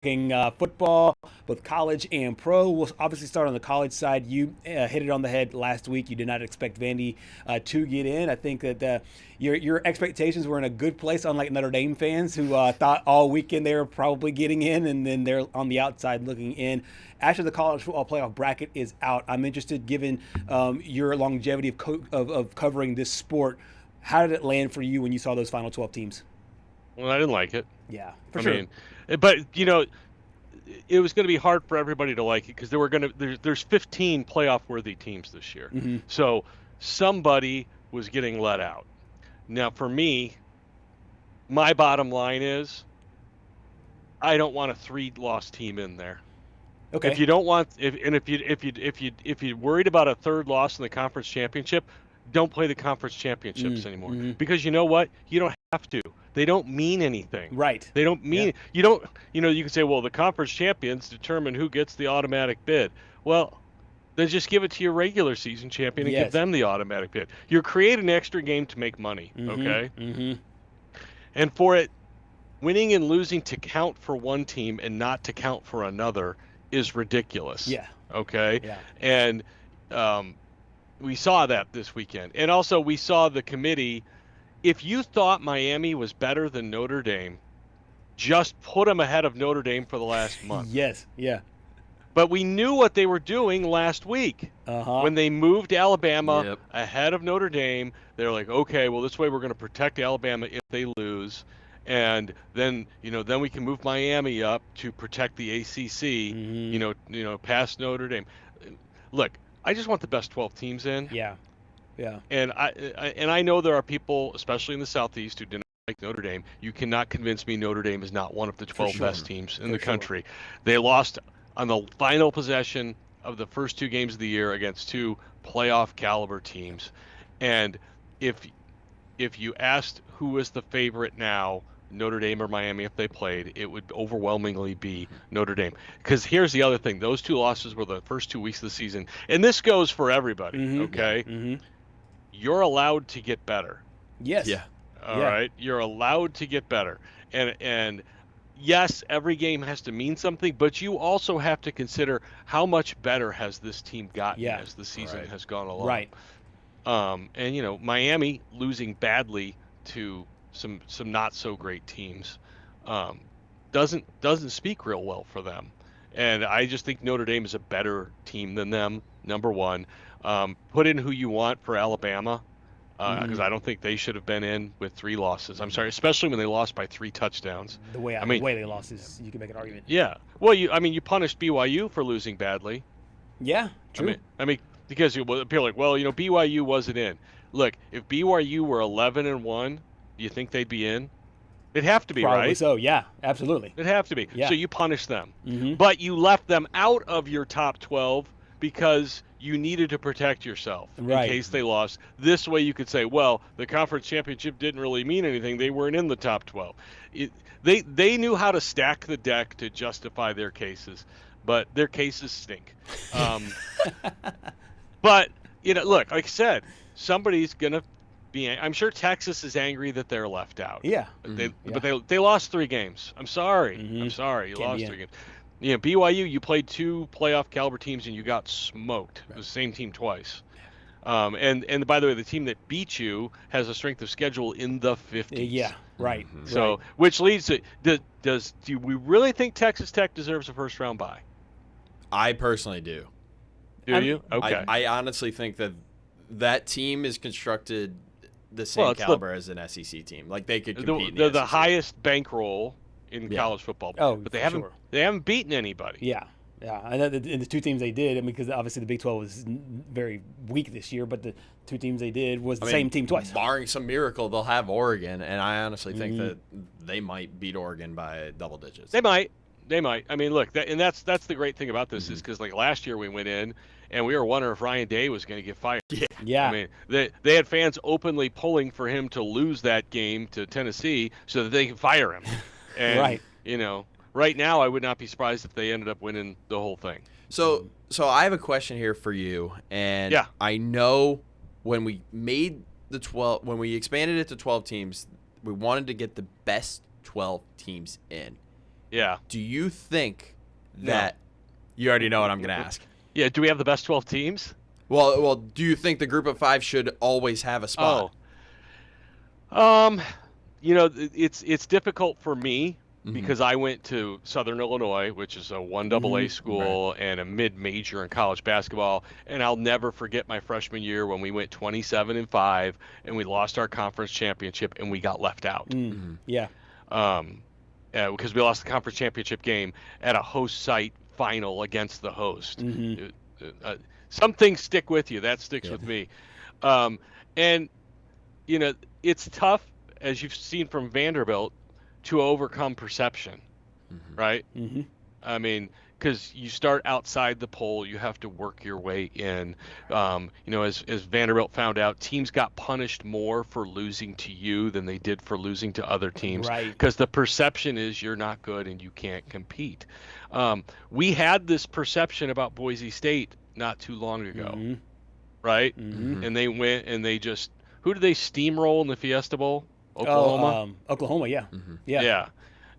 football, both college and pro. We'll obviously start on the college side. You hit it on the head last week. You did not expect Vandy to get in. I think that your expectations were in a good place, unlike Notre Dame fans who thought all weekend they were probably getting in, and then they're on the outside looking in. After the college football playoff bracket is out, I'm interested, given your longevity of covering this sport, how did it land for you when you saw those final 12 teams? Well, I didn't like it. Yeah, for sure. But it was going to be hard for everybody to like it because there's 15 playoff worthy teams this year. Mm-hmm. So somebody was getting let out. Now for me, my bottom line is I don't want a 3-loss team in there. Okay. If you don't want if you're worried about a third loss in the conference championship, don't play the conference championships anymore. Mm-hmm. Because you know what? You don't have to. They don't mean anything. Right. They don't mean you don't. You can say, well, the conference champions determine who gets the automatic bid. Well, then just give it to your regular season champion and give them the automatic bid. You're creating an extra game to make money. Okay. Mm-hmm. And for it, winning and losing to count for one team and not to count for another is ridiculous. Yeah. Okay. Yeah. And we saw that this weekend, and also we saw the committee. If you thought Miami was better than Notre Dame, just put them ahead of Notre Dame for the last month. Yes, yeah. But we knew what they were doing last week. When they moved Alabama ahead of Notre Dame. They're like, okay, well, this way we're going to protect Alabama if they lose. And then, then we can move Miami up to protect the ACC, past Notre Dame. Look, I just want the best 12 teams in. Yeah. Yeah. And I know there are people, especially in the Southeast, who do not like Notre Dame. You cannot convince me Notre Dame is not one of the 12 best teams in the country. They lost on the final possession of the first 2 games of the year against 2 playoff caliber teams. And if you asked who is the favorite now, Notre Dame or Miami, if they played, it would overwhelmingly be Notre Dame. Because here's the other thing. Those 2 losses were the first 2 weeks of the season. And this goes for everybody, okay? Mm-hmm. You're allowed to get better. Yes. Yeah. All right. You're allowed to get better. And yes, every game has to mean something, but you also have to consider how much better has this team gotten as the season has gone along. Right. And Miami losing badly to some not so great teams doesn't speak real well for them. And I just think Notre Dame is a better team than them, number one. Put in who you want for Alabama, because I don't think they should have been in with 3 losses. I'm sorry, especially when they lost by 3 touchdowns. The way they lost is, you can make an argument. Yeah. Well, you punished BYU for losing badly. Yeah, true. I mean because people are like, well, BYU wasn't in. Look, if BYU were 11-1, do you think they'd be in? It'd have to be, Probably right? So, yeah, absolutely. It'd have to be. Yeah. So you punish them. Mm-hmm. But you left them out of your top 12 because you needed to protect yourself in case they lost. This way you could say, well, the conference championship didn't really mean anything. They weren't in the top 12. They knew how to stack the deck to justify their cases, but their cases stink. But, look, like I said, somebody's going to be – I'm sure Texas is angry that they're left out. Yeah. But they lost 3 games. I'm sorry. Mm-hmm. I'm sorry. You Can't lost 3 games. BYU, you played 2 playoff caliber teams and you got smoked. It was the same team twice. And by the way, the team that beat you has a strength of schedule in the 50s. Yeah, right. Mm-hmm. So, which leads to do we really think Texas Tech deserves a first round bye? I personally do. Do you? Okay. I honestly think that team is constructed the same caliber as an SEC team. Like they could compete. They're in the the SEC. highest bankroll in college football. Oh, but they haven't beaten anybody. Yeah. Yeah, and the 2 teams they did, because obviously the Big 12 was very weak this year, but the 2 teams they did was the same team twice. Barring some miracle, they'll have Oregon, and I honestly think that they might beat Oregon by double digits. They might. I mean, look, that's the great thing about this is because like last year we went in and we were wondering if Ryan Day was going to get fired. Yeah. I mean, they had fans openly pulling for him to lose that game to Tennessee so that they could fire him. And, right. Right now, I would not be surprised if they ended up winning the whole thing. So I have a question here for you, and I know when we made when we expanded it to 12 teams, we wanted to get the best 12 teams in, Yeah. Do you think that you already know what I'm going to ask? Yeah. Do we have the best 12 teams? Well, do you think the group of 5 should always have a spot? It's difficult for me because I went to Southern Illinois, which is a 1AA school and a mid-major in college basketball, and I'll never forget my freshman year when we went 27-5 and we lost our conference championship and we got left out. Yeah. Because we lost the conference championship game at a host site final against the host. Some things stick with you. That sticks with me. And it's tough, as you've seen from Vanderbilt, to overcome perception, right? I mean, because you start outside the poll, you have to work your way in. As Vanderbilt found out, teams got punished more for losing to you than they did for losing to other teams. Right. Because the perception is you're not good and you can't compete. We had this perception about Boise State not too long ago, right? And they went and they just, who did they steamroll in the Fiesta Bowl? Oklahoma? Oklahoma, yeah. Yeah.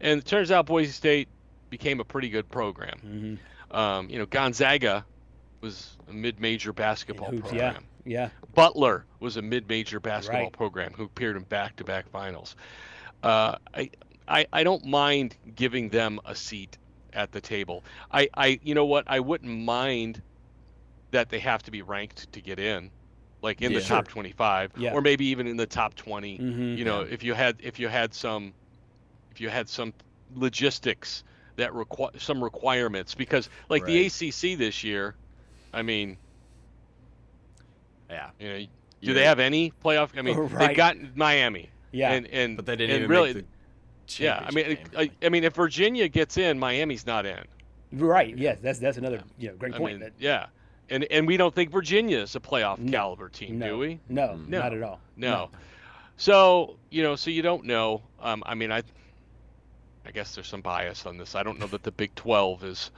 And it turns out Boise State became a pretty good program. Gonzaga was a mid-major basketball program. Yeah. Butler was a mid-major basketball program who appeared in back-to-back finals. I don't mind giving them a seat at the table. You know what? I wouldn't mind that they have to be ranked to get in, like in the top 25, or maybe even in the top 20. If you had some logistics that some requirements, because like the ACC this year, I mean, do they have any playoff? I mean, they've got Miami, and but they didn't even really make the I mean, if Virginia gets in, Miami's not in. Right. Yes, that's another great point. And we don't think Virginia is a playoff caliber team, do we? No, not at all. No. So so you don't know. I mean, I guess there's some bias on this. I don't know that the Big 12 is,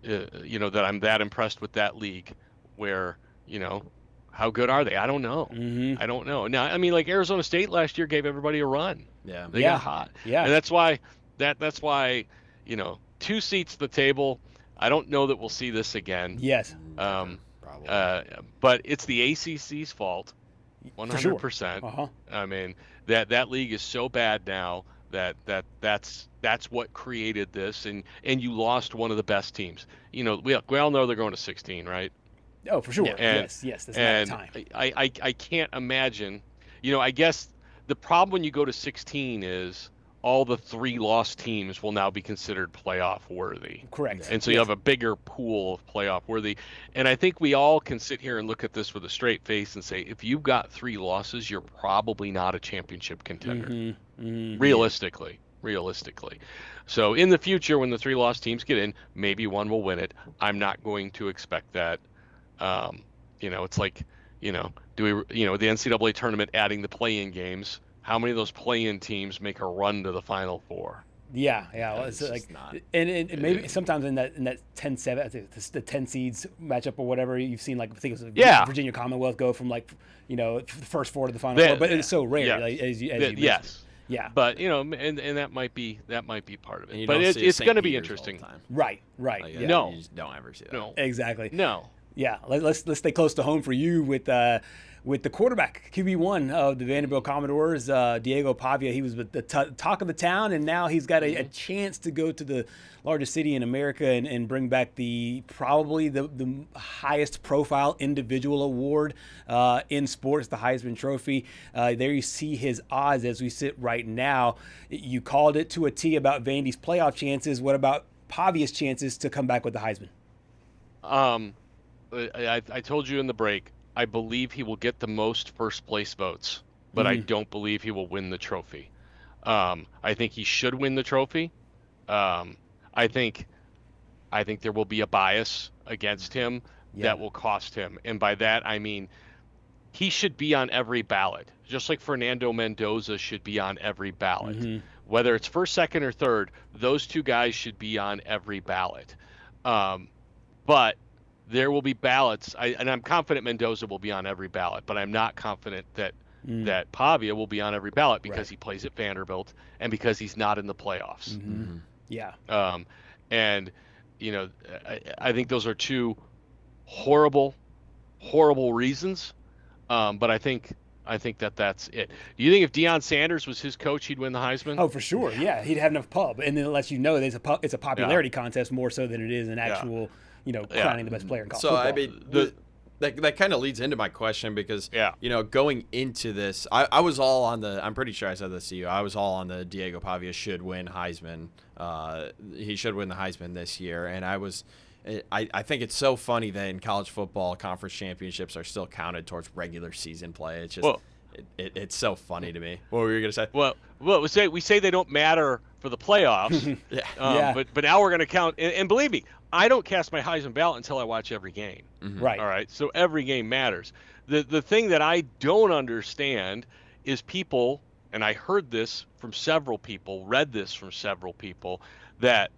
that I'm that impressed with that league. Where how good are they? I don't know. I don't know. Now, I mean, like Arizona State last year gave everybody a run. Yeah. They got hot. Yeah. And that's why 2 seats at the table. I don't know that we'll see this again. Yes. Probably. But it's the ACC's fault, 100%. For sure. I mean, that league is so bad now that's what created this, and you lost one of the best teams. We all know they're going to 16, right? Oh, for sure. And, yes. That's not time. I can't imagine. I guess the problem when you go to 16 is all the 3 lost teams will now be considered playoff worthy. Correct. And so you have a bigger pool of playoff worthy. And I think we all can sit here and look at this with a straight face and say, if you've got 3 losses, you're probably not a championship contender. Realistically. So in the future, when the 3 lost teams get in, maybe one will win it. I'm not going to expect that. It's like, do we, the NCAA tournament adding the play-in games, how many of those play-in teams make a run to the Final Four? Yeah. Well, it's like, and maybe sometimes in that 10-7, I think the 10 seeds matchup or whatever, you've seen, like, I think it was Virginia Commonwealth go from the first 4 to the Final Four, but it's so rare. Like, as you mentioned. Yeah. But and that might be part of it. But it's going to be interesting. Right. No, you just don't ever see that. No. Exactly. No. Yeah. Let's stay close to home for you with the quarterback, QB1 of the Vanderbilt Commodores, Diego Pavia. He was the talk of the town, and now he's got a chance to go to the largest city in America and bring back probably the highest profile individual award in sports, the Heisman Trophy. There you see his odds as we sit right now. You called it to a T about Vandy's playoff chances. What about Pavia's chances to come back with the Heisman? I told you in the break, I believe he will get the most first place votes, but I don't believe he will win the trophy. I think he should win the trophy. I think there will be a bias against him that will cost him. And by that, I mean, he should be on every ballot, just like Fernando Mendoza should be on every ballot. Whether it's first, second, or third, those 2 guys should be on every ballot. But there will be ballots, and I'm confident Mendoza will be on every ballot, but I'm not confident that Pavia will be on every ballot because he plays at Vanderbilt and because he's not in the playoffs. Yeah. And I think those are two horrible reasons. But I think that's it. Do you think if Deion Sanders was his coach, he'd win the Heisman? Oh, for sure. Yeah, he'd have enough pub, and then it lets you know it's a popularity contest more so than it is an actual, crowning the best player in college football. I mean, that kind of leads into my question because, going into this, I was all on I'm pretty sure I said this to you. I was all on the Diego Pavia should win Heisman. He should win the Heisman this year, and I think it's so funny that in college football, conference championships are still counted towards regular season play. It's just it's so funny to me. What were you gonna say? Well, we say they don't matter for the playoffs. But now we're gonna count. And believe me, I don't cast my Heisman ballot until I watch every game. Mm-hmm. Right. All right. So every game matters. The thing that I don't understand is people, and I heard this from several people, read this from several people, that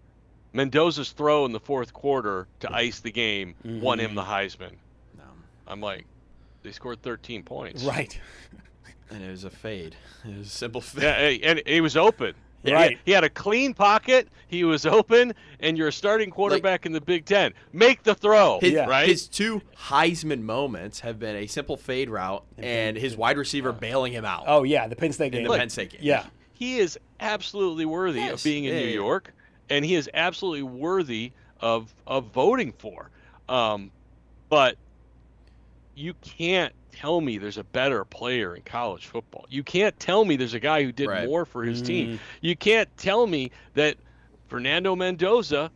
Mendoza's throw in the fourth quarter to ice the game won him the Heisman. No. I'm like, they scored 13 points. Right. And it was a fade. It was a simple fade. Yeah, and he was open. Right. He had a clean pocket. He was open, and you're a starting quarterback in the Big Ten. Make the throw, right? His two Heisman moments have been a simple fade route and his wide receiver bailing him out. Oh, yeah, the Penn State game. Penn State game. Yeah. He is absolutely worthy of being in New York, and he is absolutely worthy of voting for. But you can't tell me there's a better player in college football. You can't tell me there's a guy who did more for his team. You can't tell me that Fernando Mendoza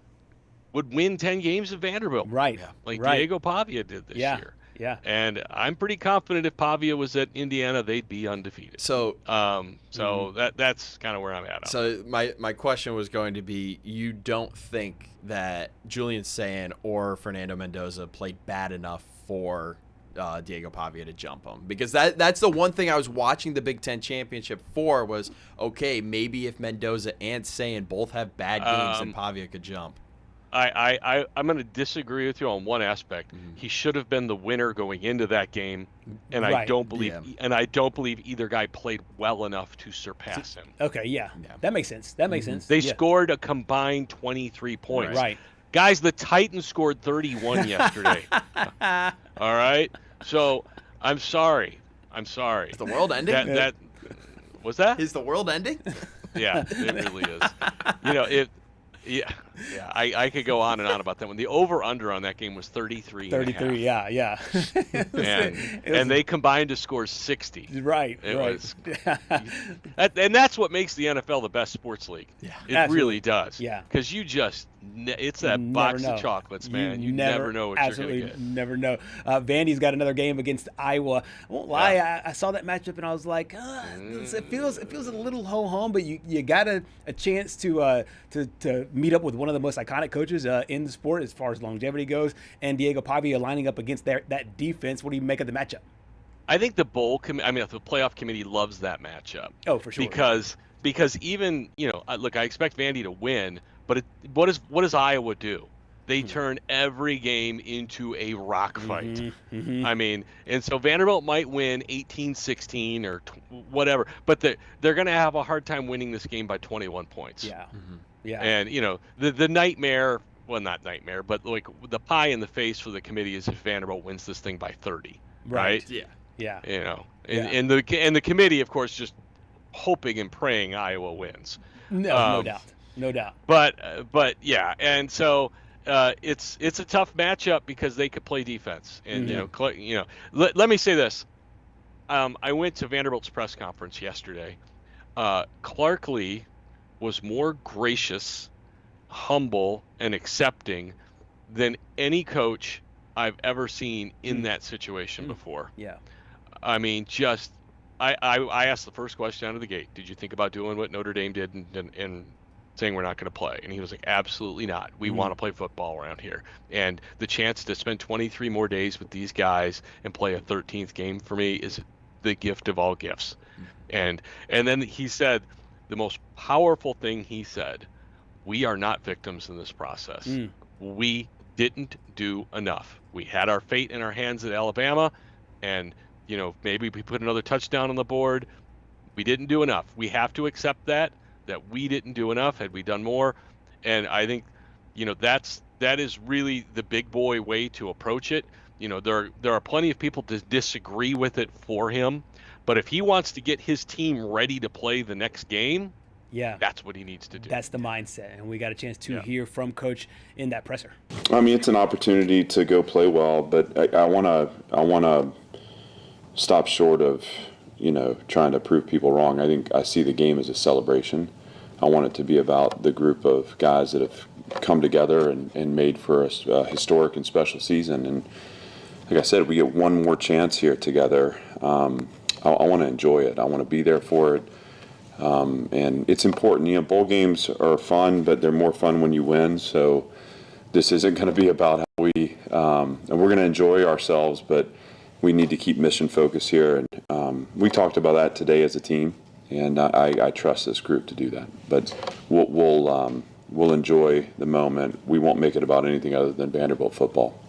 would win 10 games at Vanderbilt. Right. Like Diego Pavia did this year. Yeah. And I'm pretty confident if Pavia was at Indiana, they'd be undefeated. So that's kind of where I'm at. So my question was going to be, you don't think that Julian Sayin or Fernando Mendoza played bad enough for Diego Pavia to jump him? Because that's the one thing I was watching the Big Ten Championship for was, okay, maybe if Mendoza and Sayin both have bad games, then Pavia could jump. I'm going to disagree with you on one aspect. He should have been the winner going into that game, and I don't believe either guy played well enough to surpass him. Okay, yeah. That makes sense. They scored a combined 23 points. Right. Guys, the Titans scored 31 yesterday. All right? So, I'm sorry. Is the world ending? That was that? Is the world ending? Yeah, it really is. I could go on and on about that one. The over-under on that game was 33. 33, yeah. and they combined to score 60. Right. And that's what makes the NFL the best sports league. Yeah. It really does. Yeah. Because it's that box of chocolates, man. You never know what you're going to get. Never know. Vandy's got another game against Iowa. I won't lie, I saw that matchup and I was like, it feels a little ho-hum, but you got a chance to meet up with one of the most iconic coaches in the sport as far as longevity goes, and Diego Pavia lining up against that defense. What do you make of the matchup? I think the the playoff committee loves that matchup. Oh, for sure. Because even, look, I expect Vandy to win, but what does Iowa do? They turn every game into a rock fight. I mean, and so Vanderbilt might win 18-16 or whatever, but they're going to have a hard time winning this game by 21 points. Yeah. Yeah. And, the nightmare, well, not nightmare, but like the pie in the face for the committee is if Vanderbilt wins this thing by 30. Right? Yeah. And the committee, of course, just hoping and praying Iowa wins. No doubt. But yeah, and so it's a tough matchup because they could play defense, and let me say this: I went to Vanderbilt's press conference yesterday. Clark Lee was more gracious, humble, and accepting than any coach I've ever seen in that situation before. Yeah. I mean, I asked the first question out of the gate, did you think about doing what Notre Dame did and saying we're not going to play? And he was like, absolutely not. We want to play football around here. And the chance to spend 23 more days with these guys and play a 13th game for me is the gift of all gifts. And then he said, the most powerful thing he said, we are not victims in this process. We didn't do enough. We had our fate in our hands at Alabama, and maybe we put another touchdown on the board. We didn't do enough. We have to accept that we didn't do enough. Had we done more, And I think, that is really the big boy way to approach it. There are plenty of people to disagree with it for him, but if he wants to get his team ready to play the next game, that's what he needs to do. That's the mindset, and we got a chance to hear from Coach in that presser. I mean, it's an opportunity to go play well, but I want to stop short of, trying to prove people wrong. I think I see the game as a celebration. I want it to be about the group of guys that have come together and made for a historic and special season. And like I said, we get one more chance here together. I want to enjoy it. I want to be there for it. And it's important. Bowl games are fun, but they're more fun when you win. So this isn't going to be about how we and we're going to enjoy ourselves, but we need to keep mission focused here. And we talked about that today as a team, and I trust this group to do that. But we'll enjoy the moment. We won't make it about anything other than Vanderbilt football.